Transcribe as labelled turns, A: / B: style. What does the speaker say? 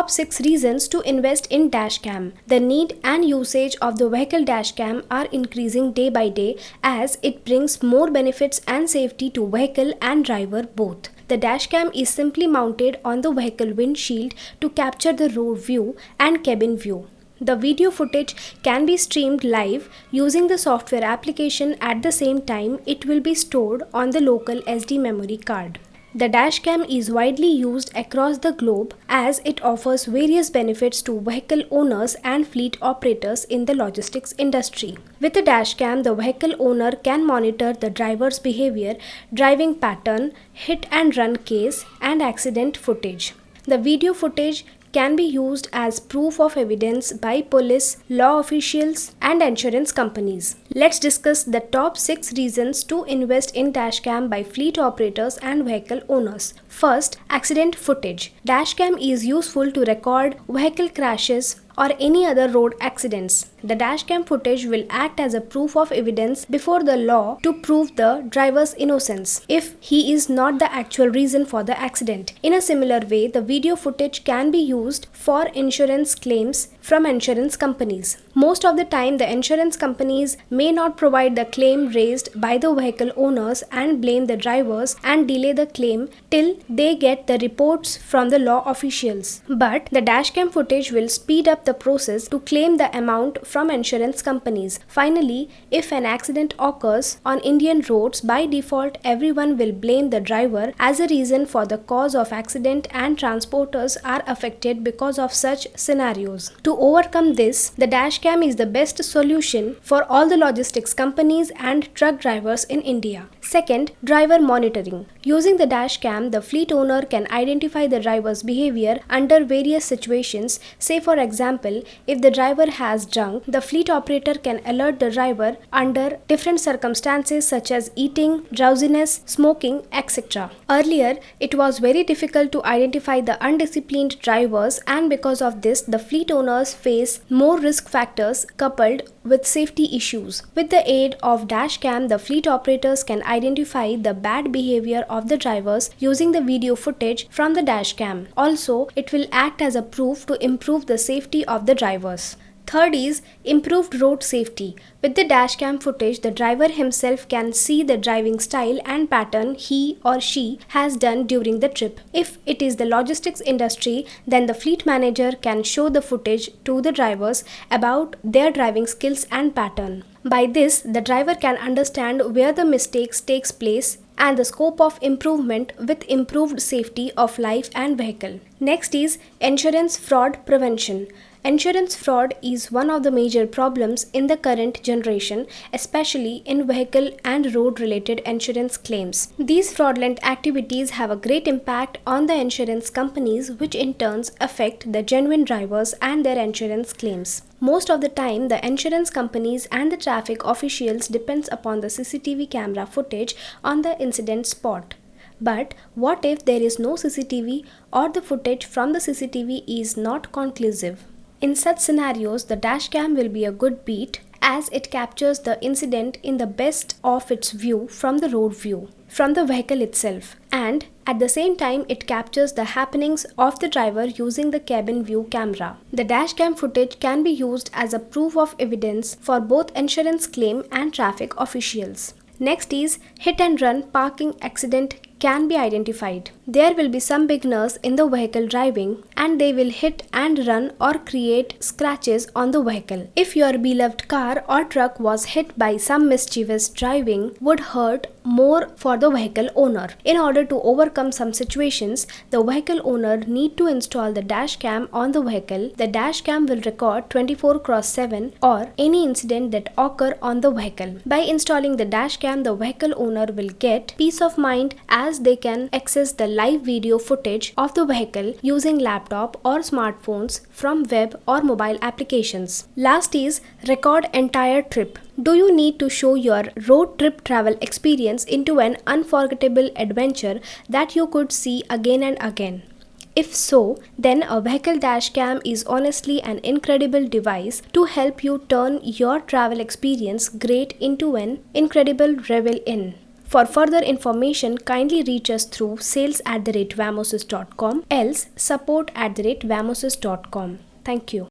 A: Top 6 reasons to invest in dashcam. The need and usage of the vehicle dashcam are increasing day by day as it brings more benefits and safety to vehicle and driver both. The dashcam is simply mounted on the vehicle windshield to capture the road view and cabin view. The video footage can be streamed live using the software application. At the same time, it will be stored on the local SD memory card. The dashcam is widely used across the globe as it offers various benefits to vehicle owners and fleet operators in the logistics industry. With the dashcam, the vehicle owner can monitor the driver's behavior, driving pattern, hit and run case, and accident footage. The video footage can be used as proof of evidence by police, law officials, and insurance companies. Let's discuss the top 6 reasons to invest in dashcam by fleet operators and vehicle owners. First, accident footage. Dashcam is useful to record vehicle crashes or any other road accidents. The dashcam footage will act as a proof of evidence before the law to prove the driver's innocence if he is not the actual reason for the accident. In a similar way, the video footage can be used for insurance claims from insurance companies. Most of the time, the insurance companies may not provide the claim raised by the vehicle owners and blame the drivers and delay the claim till they get the reports from the law officials. But the dashcam footage will speed up the process to claim the amount from insurance companies. Finally, if an accident occurs on Indian roads, by default everyone will blame the driver as a reason for the cause of accident, and transporters are affected because of such scenarios. To overcome this, the dashcam is the best solution for all the logistics companies and truck drivers in India. Second, driver monitoring. Using the dashcam, the fleet owner can identify the driver's behavior under various situations. Say for example, if the driver has drunk, the fleet operator can alert the driver under different circumstances such as eating, drowsiness, smoking, etc. Earlier, it was very difficult to identify the undisciplined drivers, and because of this, the fleet owners face more risk factors coupled with safety issues. With the aid of dashcam, the fleet operators can identify the bad behavior of the drivers using the video footage from the dashcam. Also, it will act as a proof to improve the safety of the drivers. Third is improved road safety. With the dashcam footage, the driver himself can see the driving style and pattern he or she has done during the trip. If it is the logistics industry, then the fleet manager can show the footage to the drivers about their driving skills and pattern. By this, the driver can understand where the mistakes takes place and the scope of improvement with improved safety of life and vehicle. Next is insurance fraud prevention. Insurance fraud is one of the major problems in the current generation, especially in vehicle and road-related insurance claims. These fraudulent activities have a great impact on the insurance companies, which in turn affect the genuine drivers and their insurance claims. Most of the time, the insurance companies and the traffic officials depends upon the CCTV camera footage on the incident spot. But what if there is no CCTV or the footage from the CCTV is not conclusive? In such scenarios, the dashcam will be a good beat as it captures the incident in the best of its view from the road view, from the vehicle itself, and at the same time it captures the happenings of the driver using the cabin view camera. The dashcam footage can be used as a proof of evidence for both insurance claim and traffic officials. Next is hit and run parking accident can be identified. There will be some beginners in the vehicle driving and they will hit and run or create scratches on the vehicle. If your beloved car or truck was hit by some mischievous driving, would hurt more for the vehicle owner. In order to overcome some situations, the vehicle owner need to install the dashcam on the vehicle. The dashcam will record 24/7 or any incident that occur on the vehicle. By installing the dashcam, the vehicle owner will get peace of mind as they can access the live video footage of the vehicle using laptop or smartphones from web or mobile applications. Last is record entire trip. Do you need to show your road trip travel experience into an unforgettable adventure that you could see again and again? If so, then a vehicle dashcam is honestly an incredible device to help you turn your travel experience great into an incredible revel in. For further information, kindly reach us through sales@vamosys.com, else support@vamosys.com. Thank you.